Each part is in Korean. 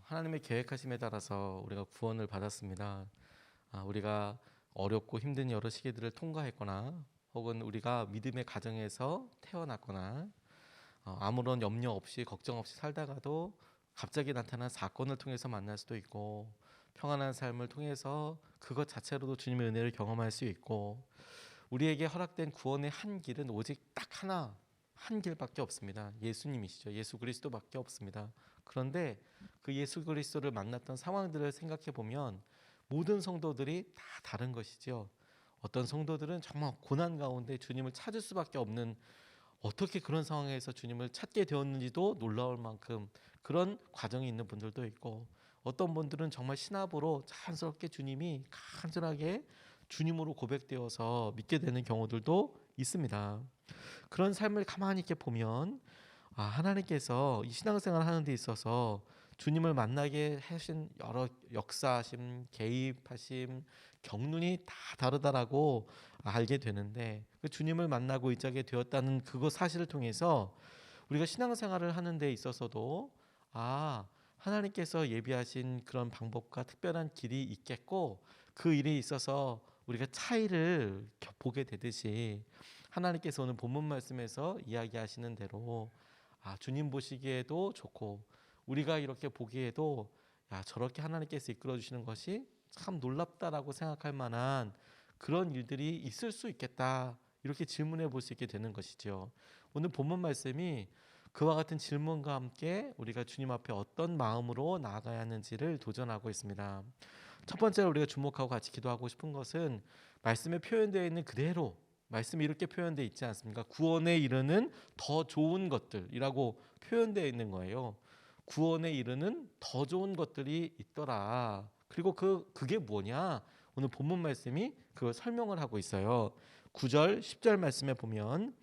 하나님의 계획하심에 따라서 우리가 구원을 받았습니다. 우리가 어렵고 힘든 여러 시기들을 통과했거나 혹은 우리가 믿음의 가정에서 태어났거나 아무런 염려 없이 걱정 없이 살다가도 갑자기 나타난 사건을 통해서 만날 수도 있고 평안한 삶을 통해서 그것 자체로도 주님의 은혜를 경험할 수 있고 우리에게 허락된 구원의 한 길은 오직 딱 하나 한 길밖에 없습니다. 예수님이시죠. 예수 그리스도밖에 없습니다. 그런데 그 예수 그리스도를 만났던 상황들을 생각해 보면 모든 성도들이 다 다른 것이죠. 어떤 성도들은 정말 고난 가운데 주님을 찾을 수밖에 없는 어떻게 그런 상황에서 주님을 찾게 되었는지도 놀라울 만큼 그런 과정이 있는 분들도 있고 어떤 분들은 정말 신압으로 자연스럽게 주님이 간절하게 주님으로 고백되어서 믿게 되는 경우들도 있습니다. 그런 삶을 가만히 이렇게 보면 하나님께서 이 신앙생활을 하는 데 있어서 주님을 만나게 하신 여러 역사하심, 개입하심, 경륜이 다 다르다라고 알게 되는데 그 주님을 만나고 의지하게 되었다는 그거 사실을 통해서 우리가 신앙생활을 하는 데 있어서도 하나님께서 예비하신 그런 방법과 특별한 길이 있겠고 그 일에 있어서 우리가 차이를 보게 되듯이 하나님께서 오늘 본문 말씀에서 이야기하시는 대로 주님 보시기에도 좋고 우리가 이렇게 보기에도 저렇게 하나님께서 이끌어 주시는 것이 참 놀랍다라고 생각할 만한 그런 일들이 있을 수 있겠다 이렇게 질문해 볼 수 있게 되는 것이죠. 오늘 본문 말씀이 그와 같은 질문과 함께 우리가 주님 앞에 어떤 마음으로 나아가야 하는지를 도전하고 있습니다. 첫 번째로 우리가 주목하고 같이 기도하고 싶은 것은 말씀에 표현되어 있는 그대로 말씀이 이렇게 표현되어 있지 않습니까? 구원에 이르는 더 좋은 것들이라고 표현되어 있는 거예요. 구원에 이르는 더 좋은 것들이 있더라. 그리고 그게 뭐냐? 오늘 본문 말씀이 그걸 설명을 하고 있어요. 9절, 10절 말씀에 보면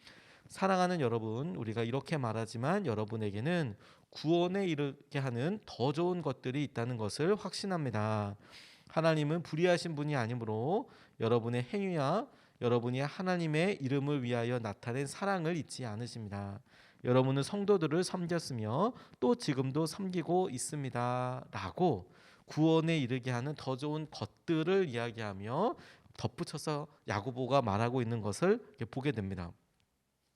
사랑하는 여러분, 우리가 이렇게 말하지만 여러분에게는 구원에 이르게 하는 더 좋은 것들이 있다는 것을 확신합니다. 하나님은 불의하신 분이 아니므로 여러분의 행위와 여러분이 하나님의 이름을 위하여 나타낸 사랑을 잊지 않으십니다. 여러분은 성도들을 섬겼으며 또 지금도 섬기고 있습니다. 라고 구원에 이르게 하는 더 좋은 것들을 이야기하며 덧붙여서 야고보가 말하고 있는 것을 보게 됩니다.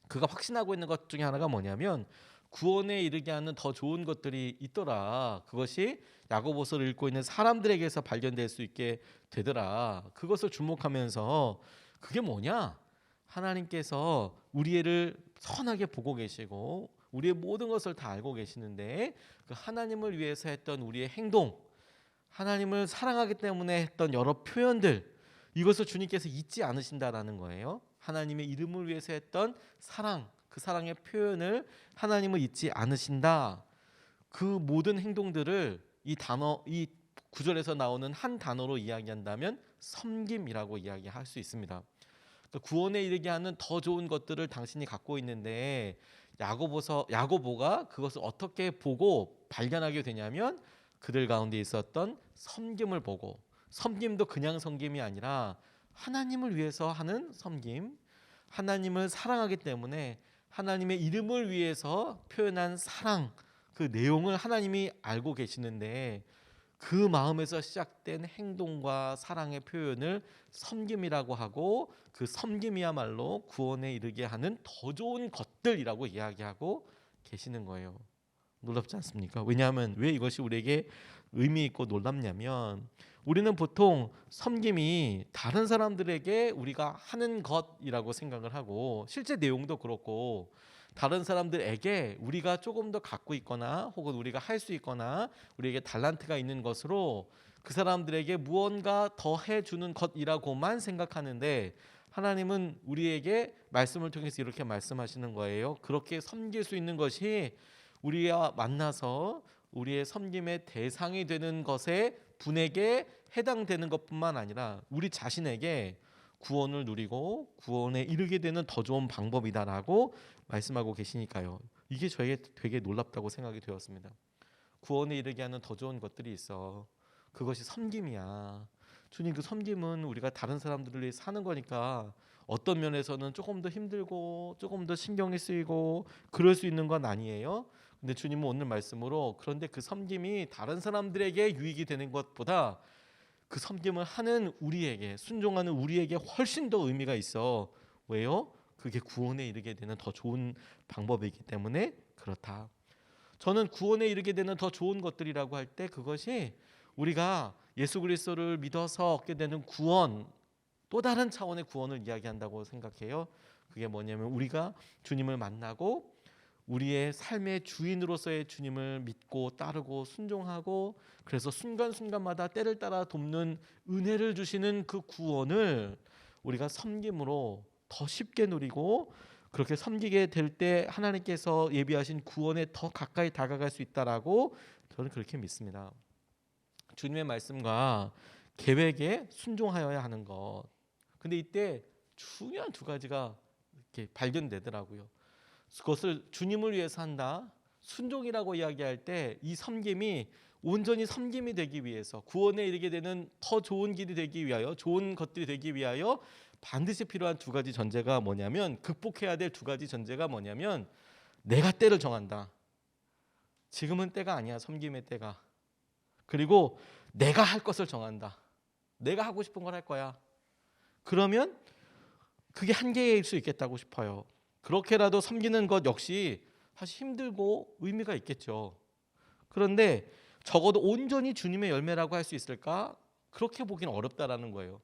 그가 확신하고 있는 것 중에 하나가 뭐냐면 구원에 이르게 하는 더 좋은 것들이 있더라. 그것이 야고보서를 읽고 있는 사람들에게서 발견될 수 있게 되더라. 그것을 주목하면서 그게 뭐냐? 하나님께서 우리를 선하게 보고 계시고 우리의 모든 것을 다 알고 계시는데 그 하나님을 위해서 했던 우리의 행동, 하나님을 사랑하기 때문에 했던 여러 표현들 이것을 주님께서 잊지 않으신다라는 거예요. 하나님의 이름을 위해서 했던 사랑, 그 사랑의 표현을 하나님을 잊지 않으신다. 그 모든 행동들을 이 구절에서 나오는 한 단어로 이야기한다면 섬김이라고 이야기할 수 있습니다. 그러니까 구원에 이르게 하는 더 좋은 것들을 당신이 갖고 있는데 야고보가 그것을 어떻게 보고 발견하게 되냐면 그들 가운데 있었던 섬김을 보고 섬김도 그냥 섬김이 아니라 하나님을 위해서 하는 섬김, 하나님을 사랑하기 때문에 하나님의 이름을 위해서 표현한 사랑, 그 내용을 하나님이 알고 계시는데 그 마음에서 시작된 행동과 사랑의 표현을 섬김이라고 하고 그 섬김이야말로 구원에 이르게 하는 더 좋은 것들이라고 이야기하고 계시는 거예요. 놀랍지 않습니까? 왜냐하면 왜 이것이 우리에게 의미 있고 놀랍냐면 우리는 보통 섬김이 다른 사람들에게 우리가 하는 것이라고 생각을 하고 실제 내용도 그렇고 다른 사람들에게 우리가 조금 더 갖고 있거나 혹은 우리가 할 수 있거나 우리에게 달란트가 있는 것으로 그 사람들에게 무언가 더 해주는 것이라고만 생각하는데 하나님은 우리에게 말씀을 통해서 이렇게 말씀하시는 거예요. 그렇게 섬길 수 있는 것이 우리와 만나서 우리의 섬김의 대상이 되는 것에 분에게 해당되는 것뿐만 아니라 우리 자신에게 구원을 누리고 구원에 이르게 되는 더 좋은 방법이다라고 말씀하고 계시니까요. 이게 저에게 되게 놀랍다고 생각이 되었습니다. 구원에 이르게 하는 더 좋은 것들이 있어. 그것이 섬김이야. 주님, 그 섬김은 우리가 다른 사람들을 위해 사는 거니까 어떤 면에서는 조금 더 힘들고 조금 더 신경이 쓰이고 그럴 수 있는 건 아니에요. 근데 주님은 오늘 말씀으로 그런데 그 섬김이 다른 사람들에게 유익이 되는 것보다 그 섬김을 하는 우리에게, 순종하는 우리에게 훨씬 더 의미가 있어. 왜요? 그게 구원에 이르게 되는 더 좋은 방법이기 때문에 그렇다. 저는 구원에 이르게 되는 더 좋은 것들이라고 할 때 그것이 우리가 예수 그리스도를 믿어서 얻게 되는 구원, 또 다른 차원의 구원을 이야기한다고 생각해요. 그게 뭐냐면 우리가 주님을 만나고 우리의 삶의 주인으로서의 주님을 믿고 따르고 순종하고, 그래서 순간순간마다 때를 따라 돕는 은혜를 주시는 그 구원을 우리가 섬김으로 더 쉽게 누리고, 그렇게 섬기게 될 때 하나님께서 예비하신 구원에 더 가까이 다가갈 수 있다라고 저는 그렇게 믿습니다. 주님의 말씀과 계획에 순종하여야 하는 것. 근데 이때 중요한 두 가지가 이렇게 발견되더라고요. 그것을 주님을 위해서 한다. 순종이라고 이야기할 때 이 섬김이 온전히 섬김이 되기 위해서, 구원에 이르게 되는 더 좋은 길이 되기 위하여, 좋은 것들이 되기 위하여 반드시 필요한 두 가지 전제가 뭐냐면, 극복해야 될 두 가지 전제가 뭐냐면, 내가 때를 정한다. 지금은 때가 아니야, 섬김의 때가. 그리고 내가 할 것을 정한다. 내가 하고 싶은 걸 할 거야. 그러면 그게 한계일 수 있겠다고 싶어요. 그렇게라도 섬기는 것 역시 사실 힘들고 의미가 있겠죠. 그런데 적어도 온전히 주님의 열매라고 할 수 있을까? 그렇게 보기는 어렵다라는 거예요.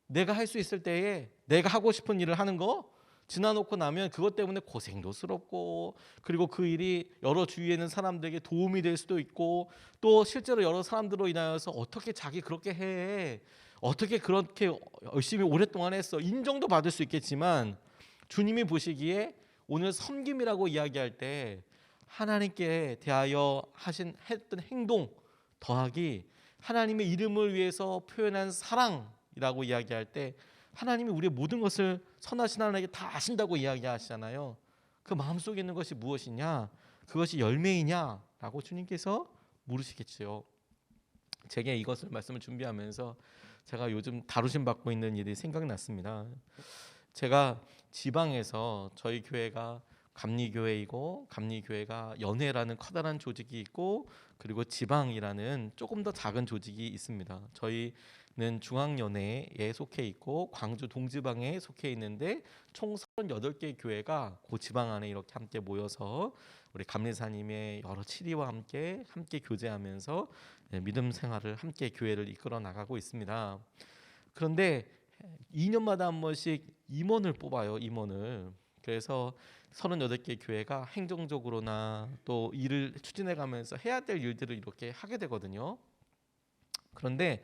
내가 할 수 있을 때에 내가 하고 싶은 일을 하는 거 지나놓고 나면 그것 때문에 고생도 스럽고, 그리고 그 일이 여러 주위에 있는 사람들에게 도움이 될 수도 있고, 또 실제로 여러 사람들로 인하여서 어떻게 자기 그렇게 해, 어떻게 그렇게 열심히 오랫동안 했어, 인정도 받을 수 있겠지만, 주님이 보시기에 오늘 섬김이라고 이야기할 때 하나님께 대하여 했던 행동 더하기 하나님의 이름을 위해서 표현한 사랑이라고 이야기할 때, 하나님이 우리의 모든 것을 선하신 하나님에게 다 아신다고 이야기하시잖아요. 그 마음속에 있는 것이 무엇이냐, 그것이 열매이냐 라고 주님께서 물으시겠지요. 제게 이것을 말씀을 준비하면서 제가 요즘 다루심 받고 있는 일이 생각났습니다. 제가 지방에서, 저희 교회가 감리교회이고, 감리교회가 연회라는 커다란 조직이 있고, 그리고 지방이라는 조금 더 작은 조직이 있습니다. 저희는 중앙연회에 속해 있고 광주 동지방에 속해 있는데, 총 38개 교회가 그 지방 안에 이렇게 함께 모여서 우리 감리사님의 여러 치리와 함께 교제하면서 믿음 생활을 함께 교회를 이끌어 나가고 있습니다. 그런데 2년마다 한 번씩 임원을 뽑아요. 임원을. 그래서 38개 교회가 행정적으로나 또 일을 추진해 가면서 해야 될 일들을 이렇게 하게 되거든요. 그런데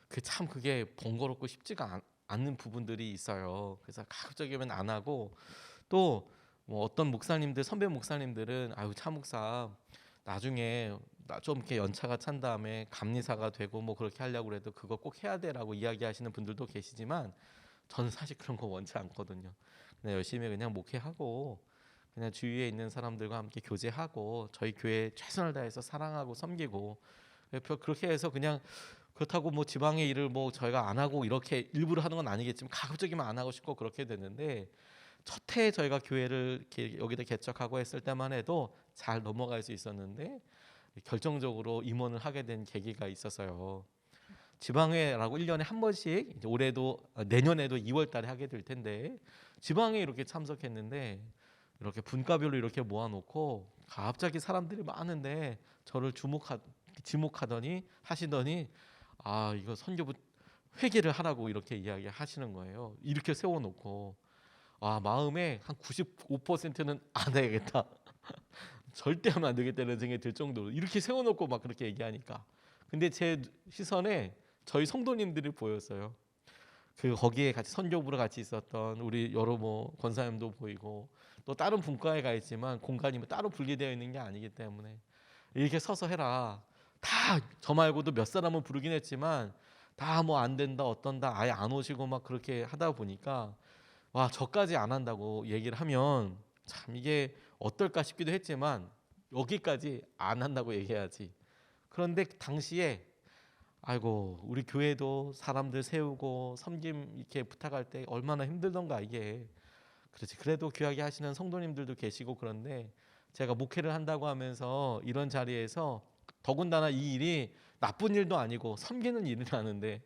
그게 번거롭고 쉽지가 않는 부분들이 있어요. 그래서 가급적이면 안 하고, 또 뭐 어떤 목사님들, 선배 목사님들은 아유 차 목사 나중에 나 좀 이렇게 연차가 찬 다음에 감리사가 되고 뭐 그렇게 하려고 해도 그거 꼭 해야 돼라고 이야기하시는 분들도 계시지만, 저는 사실 그런 거 원치 않거든요. 그냥 열심히 그냥 목회하고, 그냥 주위에 있는 사람들과 함께 교제하고, 저희 교회 최선을 다해서 사랑하고 섬기고, 그렇게 해서 그냥, 그렇다고 뭐 지방의 일을 뭐 저희가 안 하고 이렇게 일부러 하는 건 아니겠지만 가급적이면 안 하고 싶고 그렇게 되는데, 첫 해 저희가 교회를 여기다 개척하고 했을 때만 해도 잘 넘어갈 수 있었는데, 결정적으로 임원을 하게 된 계기가 있어서요. 지방회라고 1년에 한 번씩, 이제 올해도 내년에도 2월 달에 하게 될 텐데, 지방회 이렇게 참석했는데 이렇게 분과별로 이렇게 모아놓고 갑자기 사람들이 많은데 저를 하시더니 아 이거 선교부 회개를 하라고 이렇게 이야기하시는 거예요. 이렇게 세워놓고 아 마음에 한 95%는 안 해야겠다. 절대 하면 안 되겠다는 생각이 들 정도로 이렇게 세워놓고 막 그렇게 얘기하니까, 근데 제 시선에 저희 성도님들이 보였어요. 거기에 같이 선교부로 같이 있었던 우리 여러 뭐 권사님도 보이고, 또 다른 분과에 가 있지만 공간이 뭐 따로 분리되어 있는 게 아니기 때문에 이렇게 서서 해라. 다 저 말고도 몇 사람은 부르긴 했지만 다 뭐 안 된다 어떤다 아예 안 오시고 막 그렇게 하다 보니까, 와 저까지 안 한다고 얘기를 하면 참 이게 어떨까 싶기도 했지만, 여기까지 안 한다고 얘기해야지. 그런데 당시에 아이고 우리 교회도 사람들 세우고 섬김 이렇게 부탁할 때 얼마나 힘들던가 이게. 그렇지, 그래도 귀하게 하시는 성도님들도 계시고 그런데 제가 목회를 한다고 하면서 이런 자리에서 더군다나 이 일이 나쁜 일도 아니고 섬기는 일이라는데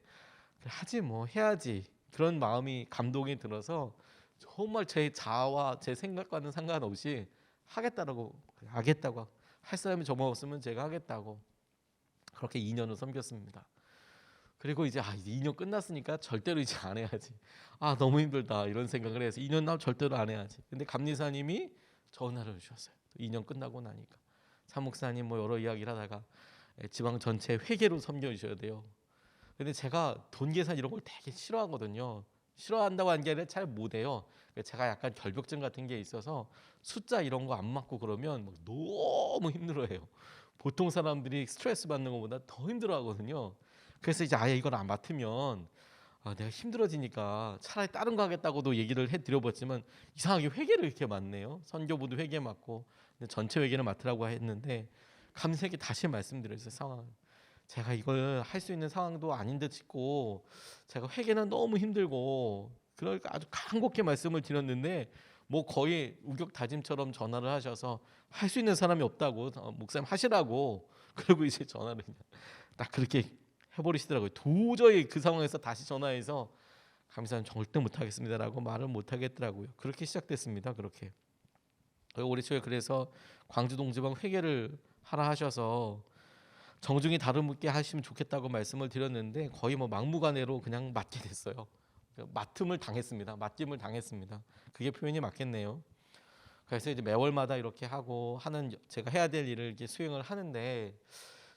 하지 뭐 해야지 그런 마음이 감동이 들어서 정말 제 자아와 제 생각과는 상관없이 하겠다고 할 사람이 저만 없으면 제가 하겠다고 그렇게 2년을 섬겼습니다. 그리고 이제 이제 2년 끝났으니까 절대로 이제 안 해야지. 너무 힘들다 이런 생각을 해서 2년 나면 절대로 안 해야지. 근데 감리사님이 전화를 주셨어요. 2년 끝나고 나니까 사목사님 뭐 여러 이야기를 하다가 지방 전체 회계로 섬겨 주셔야 돼요. 근데 제가 돈 계산 이런 걸 되게 싫어하거든요. 싫어한다고 한 게 아니라 잘 못해요. 제가 약간 결벽증 같은 게 있어서 숫자 이런 거 안 맞고 그러면 막 너무 힘들어해요. 보통 사람들이 스트레스 받는 것보다 더 힘들어하거든요. 그래서 이제 아예 이걸 안 맡으면 내가 힘들어지니까 차라리 다른 거 하겠다고도 얘기를 해드려봤지만 이상하게 회계를 이렇게 맡네요. 선교부도 회계 맡고 전체 회계를 맡으라고 했는데 감사하게 다시 말씀드렸어요. 상황. 제가 이걸 할 수 있는 상황도 아닌 듯 싶고 제가 회계는 너무 힘들고 그러니까 아주 간곡히 말씀을 드렸는데 뭐 거의 우격다짐처럼 전화를 하셔서 할 수 있는 사람이 없다고 목사님 하시라고 그리고 이제 전화를 그냥 딱 그렇게 해버리시더라고요. 도저히 그 상황에서 다시 전화해서 감사님 절대 못하겠습니다라고 말을 못하겠더라고요. 그렇게 시작됐습니다. 그렇게 올해 초에 그래서 광주 동지방 회계를 하라 하셔서 정중히 다루게 하시면 좋겠다고 말씀을 드렸는데 거의 뭐 막무가내로 그냥 맡게 됐어요. 맡음을 당했습니다. 맡김을 당했습니다. 그게 표현이 맞겠네요. 그래서 이제 매월마다 이렇게 하고 하는 제가 해야 될 일을 이렇게 수행을 하는데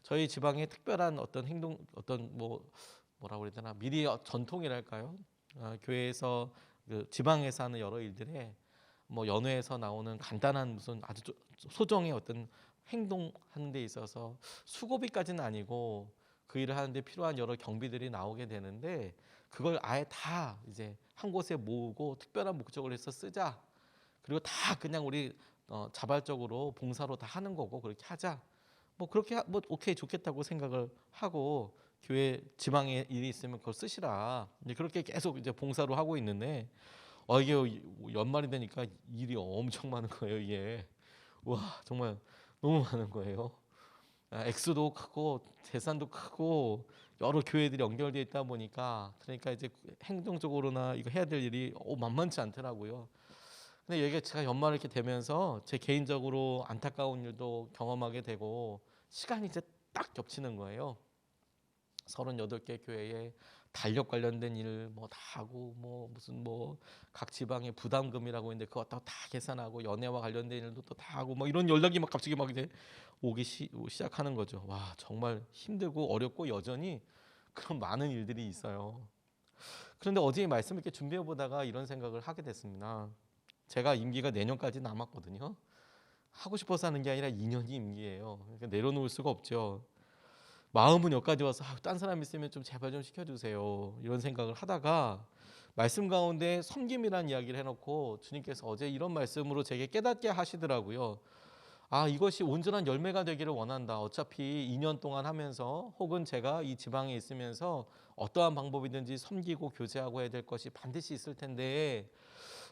저희 지방에 특별한 어떤 행동 어떤 뭐라고 그래야 되나 미리 전통이랄까요? 교회에서 그 지방에서 하는 여러 일들에 뭐 연회에서 나오는 간단한 무슨 아주 소정의 어떤 행동하는 데 있어서 수고비까지는 아니고 그 일을 하는데 필요한 여러 경비들이 나오게 되는데 그걸 아예 다 이제 한 곳에 모으고 특별한 목적을 해서 쓰자. 그리고 다 그냥 우리 자발적으로 봉사로 다 하는 거고 그렇게 하자. 뭐 그렇게 뭐 오케이 좋겠다고 생각을 하고 교회 지방에 일이 있으면 그걸 쓰시라. 이제 그렇게 계속 이제 봉사로 하고 있는데 이게 연말이 되니까 일이 엄청 많은 거예요. 이게 와 정말 너무 많은 거예요. 액수도 크고 재산도 크고 여러 교회들이 연결되어 있다 보니까 그러니까 이제 행정적으로나 이거 해야 될 일이 만만치 않더라고요. 근데 이게 제가 연말 이렇게 되면서 제 개인적으로 안타까운 일도 경험하게 되고 시간이 이제 딱 겹치는 거예요. 38개 교회에 달력 관련된 일 뭐 다 하고 뭐 무슨 뭐 각 지방의 부담금이라고 있는데 그거 다 계산하고 연애와 관련된 일도 또 다 하고 뭐 이런 연락이 막 갑자기 막 이제 오기 시작하는 거죠. 와 정말 힘들고 어렵고 여전히 그런 많은 일들이 있어요. 그런데 어제 말씀 이렇게 준비해 보다가 이런 생각을 하게 됐습니다. 제가 임기가 내년까지 남았거든요. 하고 싶어서 하는 게 아니라 2년이 임기예요. 그러니까 내려놓을 수가 없죠. 마음은 여기까지 와서 딴 사람 있으면 좀 제발 좀 시켜주세요 이런 생각을 하다가 말씀 가운데 섬김이라는 이야기를 해놓고 주님께서 어제 이런 말씀으로 제게 깨닫게 하시더라고요. 이것이 온전한 열매가 되기를 원한다. 어차피 2년 동안 하면서 혹은 제가 이 지방에 있으면서 어떠한 방법이든지 섬기고 교제하고 해야 될 것이 반드시 있을 텐데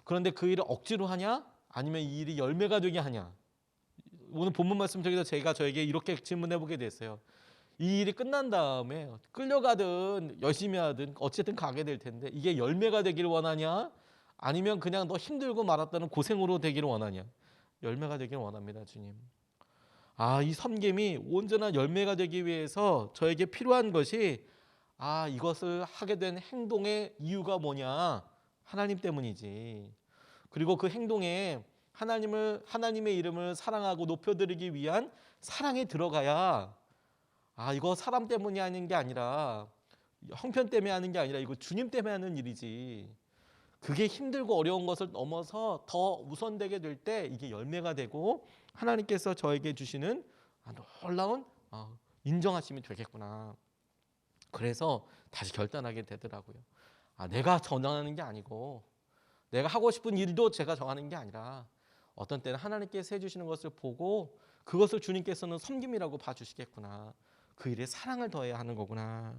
그런데 그 일을 억지로 하냐? 아니면 이 일이 열매가 되게 하냐? 오늘 본문 말씀 중에서 제가 저에게 이렇게 질문해 보게 됐어요. 이 일이 끝난 다음에 끌려가든 열심히 하든 어쨌든 가게 될 텐데 이게 열매가 되기를 원하냐? 아니면 그냥 너 힘들고 말았다는 고생으로 되기를 원하냐? 열매가 되기를 원합니다, 주님. 이 섬김이 온전한 열매가 되기 위해서 저에게 필요한 것이 이것을 하게 된 행동의 이유가 뭐냐? 하나님 때문이지. 그리고 그 행동에 하나님의 이름을 사랑하고 높여드리기 위한 사랑이 들어가야 이거 사람 때문이 하는 게 아니라 형편 때문에 하는 게 아니라 이거 주님 때문에 하는 일이지. 그게 힘들고 어려운 것을 넘어서 더 우선되게 될 때 이게 열매가 되고 하나님께서 저에게 주시는 놀라운 인정하심이 되겠구나. 그래서 다시 결단하게 되더라고요. 내가 정하는 게 아니고 내가 하고 싶은 일도 제가 정하는 게 아니라 어떤 때는 하나님께서 해주시는 것을 보고 그것을 주님께서는 섬김이라고 봐주시겠구나. 그 일에 사랑을 더해야 하는 거구나.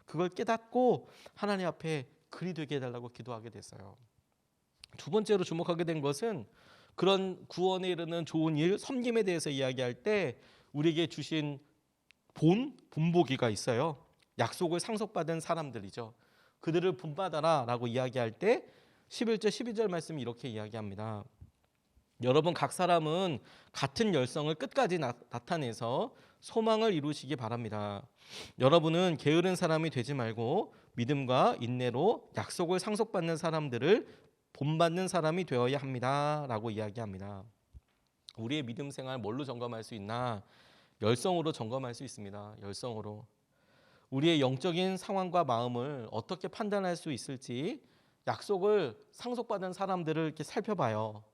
그걸 깨닫고 하나님 앞에 그리 되게 해달라고 기도하게 됐어요. 두 번째로 주목하게 된 것은 그런 구원에 이르는 좋은 일, 섬김에 대해서 이야기할 때 우리에게 주신 본보기가 있어요. 약속을 상속받은 사람들이죠. 그들을 본받아라라고 이야기할 때 11절 12절 말씀이 이렇게 이야기합니다. 여러분 각 사람은 같은 열성을 끝까지 나타내서 소망을 이루시기 바랍니다. 여러분은 게으른 사람이 되지 말고 믿음과 인내로 약속을 상속받는 사람들을 본받는 사람이 되어야 합니다. 라고 이야기합니다. 우리의 믿음 생활 뭘로 점검할 수 있나? 열성으로 점검할 수 있습니다. 열성으로. 우리의 영적인 상황과 마음을 어떻게 판단할 수 있을지 약속을 상속받은 사람들을 이렇게 살펴봐요.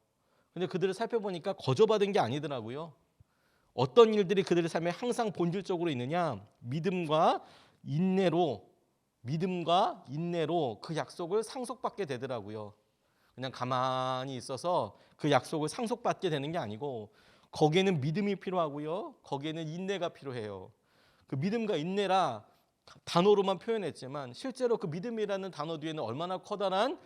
근데 그들을 살펴보니까 거저받은 게 아니더라고요. 어떤 일들이 그들의 삶에 항상 본질적으로 있느냐? 믿음과 인내로 그 약속을 상속받게 되더라고요. 그냥 가만히 있어서 그 약속을 상속받게 되는 게 아니고 거기에는 믿음이 필요하고요. 거기에는 인내가 필요해요. 그 믿음과 인내라 단어로만 표현했지만 실제로 그 믿음이라는 단어 뒤에는 얼마나 커다란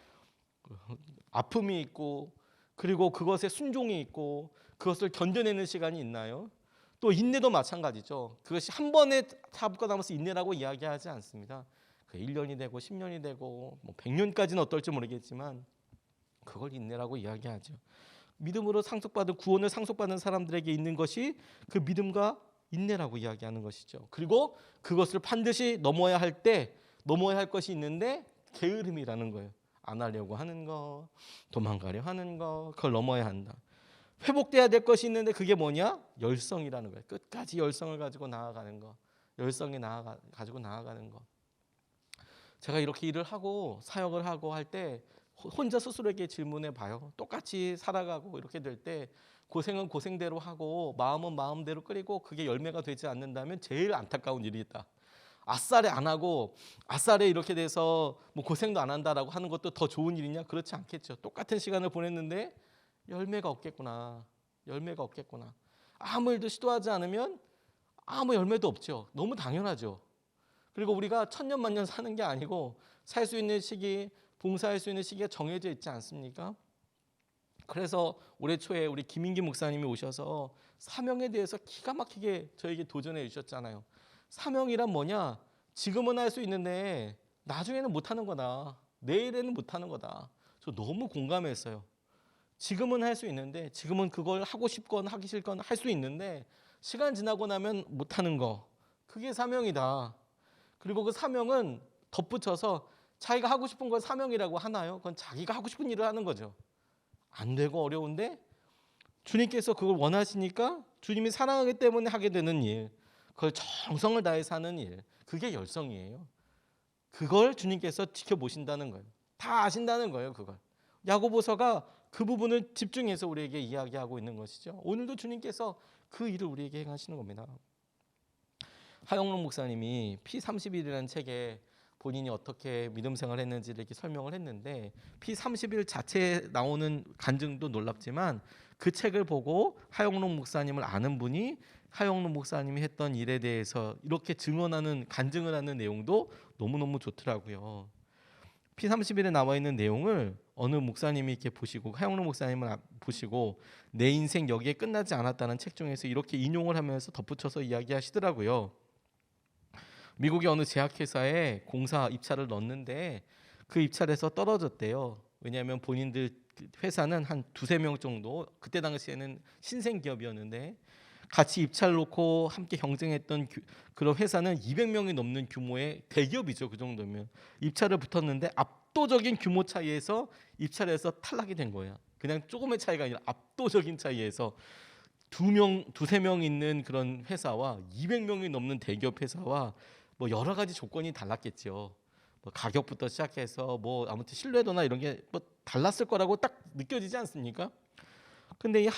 아픔이 있고 그리고 그것에 순종이 있고 그것을 견뎌내는 시간이 있나요? 또 인내도 마찬가지죠. 그것이 한 번에 잡고 나면서 인내라고 이야기하지 않습니다. 그 1년이 되고 10년이 되고 뭐 100년까지는 어떨지 모르겠지만 그걸 인내라고 이야기하죠. 믿음으로 상속받은 구원을 상속받은 사람들에게 있는 것이 그 믿음과 인내라고 이야기하는 것이죠. 그리고 그것을 반드시 넘어야 할 것이 있는데 게으름이라는 거예요. 안 하려고 하는 거, 도망가려 하는 거, 그걸 넘어야 한다. 회복돼야 될 것이 있는데 그게 뭐냐? 열성이라는 거예요. 끝까지 열성을 가지고 나아가는 거. 가지고 나아가는 거. 제가 이렇게 일을 하고 사역을 하고 할 때 혼자 스스로에게 질문해 봐요. 똑같이 살아가고 이렇게 될 때 고생은 고생대로 하고 마음은 마음대로 끓이고 그게 열매가 되지 않는다면 제일 안타까운 일이 있다. 아싸리 안 하고 아싸리 이렇게 돼서 뭐 고생도 안 한다라고 하는 것도 더 좋은 일이냐? 그렇지 않겠죠. 똑같은 시간을 보냈는데 열매가 없겠구나. 아무 일도 시도하지 않으면 아무 열매도 없죠. 너무 당연하죠. 그리고 우리가 천년 만년 사는 게 아니고 살 수 있는 시기, 봉사할 수 있는 시기가 정해져 있지 않습니까? 그래서 올해 초에 우리 김인기 목사님이 오셔서 사명에 대해서 기가 막히게 저에게 도전해 주셨잖아요. 사명이란 뭐냐? 지금은 할 수 있는데 나중에는 못하는 거다. 내일에는 못하는 거다. 저 너무 공감했어요. 지금은 할 수 있는데 지금은 그걸 하고 싶건 하기 싫건 할 수 있는데 시간 지나고 나면 못하는 거. 그게 사명이다. 그리고 그 사명은 덧붙여서 자기가 하고 싶은 걸 사명이라고 하나요? 그건 자기가 하고 싶은 일을 하는 거죠. 안 되고 어려운데 주님께서 그걸 원하시니까 주님이 사랑하기 때문에 하게 되는 일, 그걸 정성을 다해서 하는 일, 그게 열성이에요. 그걸 주님께서 지켜보신다는 거예요. 다 아신다는 거예요. 그걸. 야고보서가 그 부분을 집중해서 우리에게 이야기하고 있는 것이죠. 오늘도 주님께서 그 일을 우리에게 행하시는 겁니다. 하영록 목사님이 P31이라는 책에 본인이 어떻게 믿음 생활을 했는지를 이렇게 설명을 했는데 P31 자체에 나오는 간증도 놀랍지만 그 책을 보고 하영록 목사님을 아는 분이 하영록 목사님이 했던 일에 대해서 이렇게 간증을 하는 내용도 너무너무 좋더라고요. P31에 나와 있는 내용을 어느 목사님이 이렇게 보시고 하영록 목사님을 보시고 내 인생 여기에 끝나지 않았다는 책 중에서 이렇게 인용을 하면서 덧붙여서 이야기하시더라고요. 미국의 어느 제약회사에 공사 입찰을 넣었는데 그 입찰에서 떨어졌대요. 왜냐하면 본인들 회사는 한 두세 명 정도, 그때 당시에는 신생 기업이었는데 같이 입찰 놓고 함께 경쟁했던 그런 회사는 200명이 넘는 규모의 대기업이죠. 그 정도면 입찰을 붙었는데 압도적인 규모 차이에서 입찰에서 탈락이 된 거예요. 그냥 조금의 차이가 아니라 압도적인 차이에서 두세 명 있는 그런 회사와 200명이 넘는 대기업 회사와 뭐 여러 가지 조건이 달랐겠죠. 뭐 가격부터 시작해서 뭐 아무튼 신뢰도나 이런 게 뭐 달랐을 거라고 딱 느껴지지 않습니까? 근데 이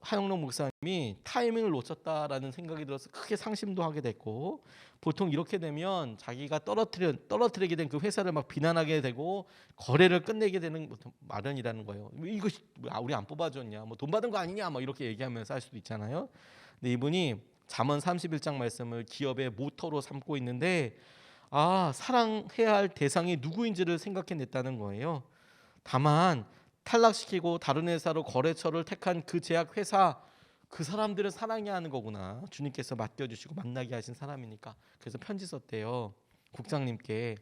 하영록 목사님이 타이밍을 놓쳤다라는 생각이 들어서 크게 상심도 하게 됐고, 보통 이렇게 되면 자기가 떨어뜨리게 된 그 회사를 막 비난하게 되고 거래를 끝내게 되는 마련이라는 거예요. 이거 우리 안 뽑아줬냐, 뭐 돈 받은 거 아니냐, 뭐 이렇게 얘기하면서 할 수도 있잖아요. 근데 이분이 잠언 31장 말씀을 기업의 모터로 삼고 있는데 사랑해야 할 대상이 누구인지를 생각해냈다는 거예요. 다만 탈락시키고 다른 회사로 거래처를 택한 그 제약 회사, 그 사람들을 사랑해야 하는 거구나. 주님께서 맡겨주시고 만나게 하신 사람이니까. 그래서 편지 썼대요. 국장님께.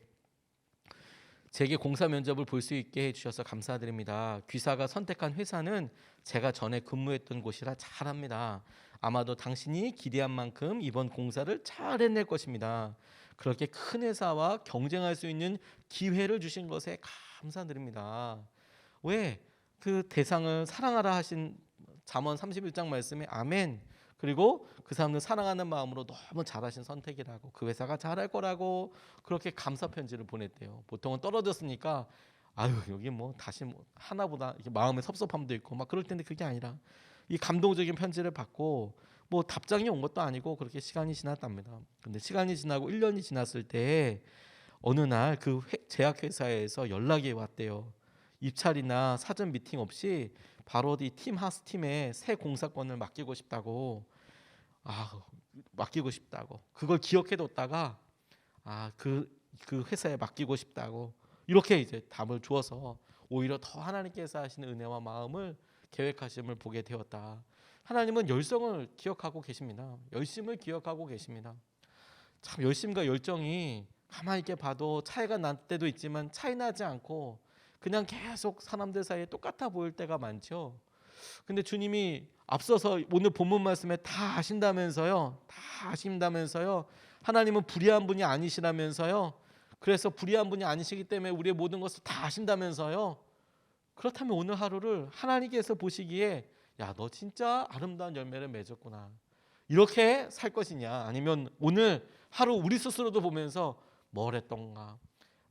제게 공사 면접을 볼 수 있게 해주셔서 감사드립니다. 귀사가 선택한 회사는 제가 전에 근무했던 곳이라 잘합니다. 아마도 당신이 기대한 만큼 이번 공사를 잘 해낼 것입니다. 그렇게 큰 회사와 경쟁할 수 있는 기회를 주신 것에 감사드립니다. 왜? 그 대상을 사랑하라 하신 잠언 31장 말씀에 아멘. 그리고 그 사람들 사랑하는 마음으로 너무 잘하신 선택이라고, 그 회사가 잘할 거라고 그렇게 감사 편지를 보냈대요. 보통은 떨어졌으니까 아유 여기 뭐 다시 뭐 하나보다 이렇게 마음에 섭섭함도 있고 막 그럴 텐데, 그게 아니라 이 감동적인 편지를 받고 뭐 답장이 온 것도 아니고 그렇게 시간이 지났답니다. 근데 시간이 지나고 1년이 지났을 때 어느 날 그 제약회사에서 연락이 왔대요. 입찰이나 사전 미팅 없이 바로 이 팀 하스팀에 새 공사권을 맡기고 싶다고. 맡기고 싶다고. 그걸 기억해뒀다가 그 회사에 맡기고 싶다고. 이렇게 이제 답을 주어서 오히려 더 하나님께서 하시는 은혜와 마음을 계획하심을 보게 되었다. 하나님은 열성을 기억하고 계십니다. 열심을 기억하고 계십니다. 참 열심과 열정이 가만히 있게 봐도 차이가 날 때도 있지만 차이 나지 않고 그냥 계속 사람들 사이에 똑같아 보일 때가 많죠. 근데 주님이 앞서서 오늘 본문 말씀에 다 아신다면서요. 다 아신다면서요. 하나님은 불의한 분이 아니시라면서요. 그래서 불의한 분이 아니시기 때문에 우리의 모든 것을 다 아신다면서요. 그렇다면 오늘 하루를 하나님께서 보시기에 야, 너 진짜 아름다운 열매를 맺었구나, 이렇게 살 것이냐, 아니면 오늘 하루 우리 스스로도 보면서 뭘 했던가,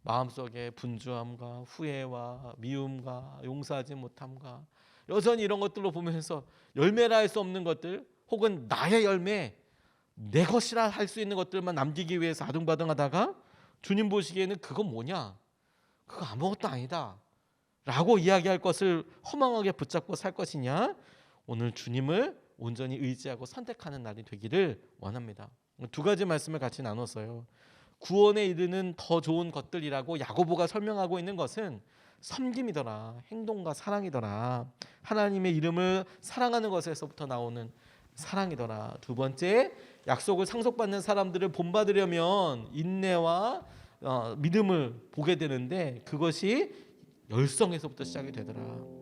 마음속에 분주함과 후회와 미움과 용서하지 못함과 여전히 이런 것들로 보면서 열매라 할 수 없는 것들, 혹은 나의 열매, 내 것이라 할 수 있는 것들만 남기기 위해서 아둥바둥하다가 주님 보시기에는 그건 뭐냐, 그거 아무것도 아니다 라고 이야기할 것을 허망하게 붙잡고 살 것이냐, 오늘 주님을 온전히 의지하고 선택하는 날이 되기를 원합니다. 두 가지 말씀을 같이 나눴어요. 구원에 이르는 더 좋은 것들이라고 야고보가 설명하고 있는 것은 섬김이더라, 행동과 사랑이더라, 하나님의 이름을 사랑하는 것에서부터 나오는 사랑이더라. 두 번째, 약속을 상속받는 사람들을 본받으려면 인내와 믿음을 보게 되는데 그것이 열성에서부터 시작이 되더라.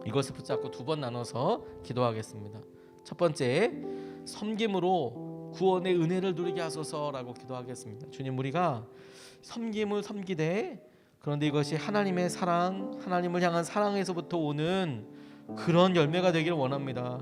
이것을 붙잡고 두 번 나눠서 기도하겠습니다. 첫 번째, 섬김으로 구원의 은혜를 누리게 하소서라고 기도하겠습니다. 주님, 우리가 섬김을 섬기되, 그런데 이것이 하나님의 사랑, 하나님을 향한 사랑에서부터 오는 그런 열매가 되기를 원합니다.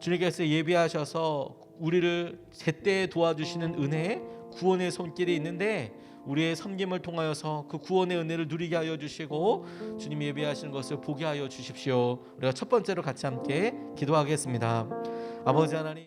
주님께서 예비하셔서 우리를 제때 도와주시는 은혜, 구원의 손길이 있는데 우리의 섬김을 통하여서 그 구원의 은혜를 누리게 하여 주시고 주님이 예비하시는 것을 보게 하여 주십시오. 우리가 첫 번째로 같이 함께 기도하겠습니다. 아버지 하나님,